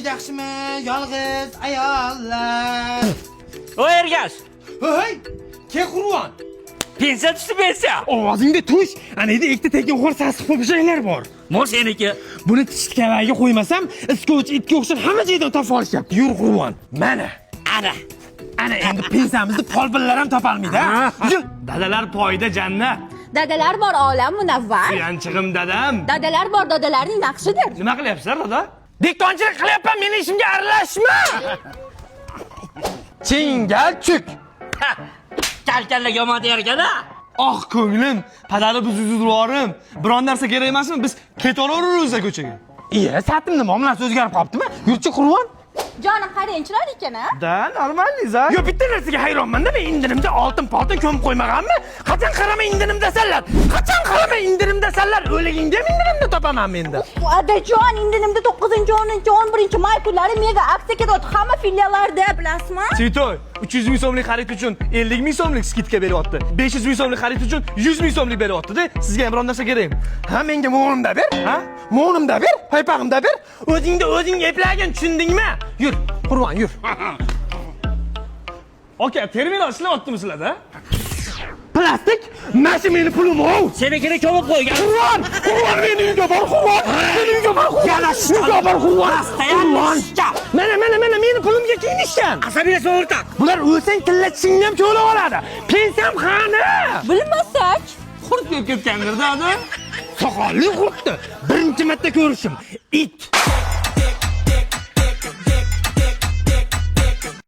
yaxshimi? Yolg'iz ayollar. O Ergash. Hey! Ke Qur'on. Pensiya tushdi, pensiya. Ovozingda tush. Ana endi ikkita tekinxo'r sasib qo'pishanglar bor. Mo seniki. Buni tishkavaga qo'ymasam, iskovchi itga o'xshab hamma joydan topib olishyapti. Yur Qur'on. Mana. Ana endi pensiyamizni polbinlar ham topolmaydi. Yur. Dadalar poyida jannat. Dadalar bor olam munavvar. Suyanchig'im dadam. Dadalar bor dadalarning naqshidir. Nima qilyapsizlar, dada? Diktonchilik qilyapman, meni ishimga aralashma. Chingal chuk. Kalkallaga yomon dergada. Oh ko'nglim, padari buzuzurvorim. Biron narsa kerak emasmi? Biz ketaveramiz ko'chaga. Iya, satimni muomalasi o'zgarib qolibdimi? Yurchi Qur'on. Jonim qarang, chiroyli ekan-a? Da, normalniza. Yo, bitta narsaga hayronman-da, men indinimda oltin-poltin ko'mib qo'ymaganmi? Qachon qarama indinimdasanlar? Qachon qarama indinimdasanlar? O'ligingda indinimda topaman menda. Adajon, indinimda 9-10-11 may kunlari mega aksiya ketyapti. Hamma filiallarda, bilasizmi? Chitoy, 300 ming so'mlik xarid uchun 50 ming so'mlik skidka beryapti. 500 ming so'mlik xarid uchun 100 ming so'mlik beryapti-da. Sizga ham biron narsa kerakmi? Ha, menga mo'g'limda ber, ha? Mo'g'limda ber, paypog'imda ber. O'zing eplagin, tushundingmi? Yur, Qur'on, yur. Aka, terminal ishlayaptimi sizlarda? Plastik, mana meni pulim-ov. Senikini ko'mib qo'ygan. Qur'on meni uyga bor, Qur'on. Meni uyga bor, Qur'on. Uyga bor, Qur'on. Mana meni pulimga kiyinishgan. Asabiyasi o'rtaq. Bular o'lsang tillatishingni ham ko'lab oladi. Pensiyam qani? Bilmasak. Qurt bo'lib ketgandir, dada. Soqolli qurtdi. Birinchi marta ko'rishim. It.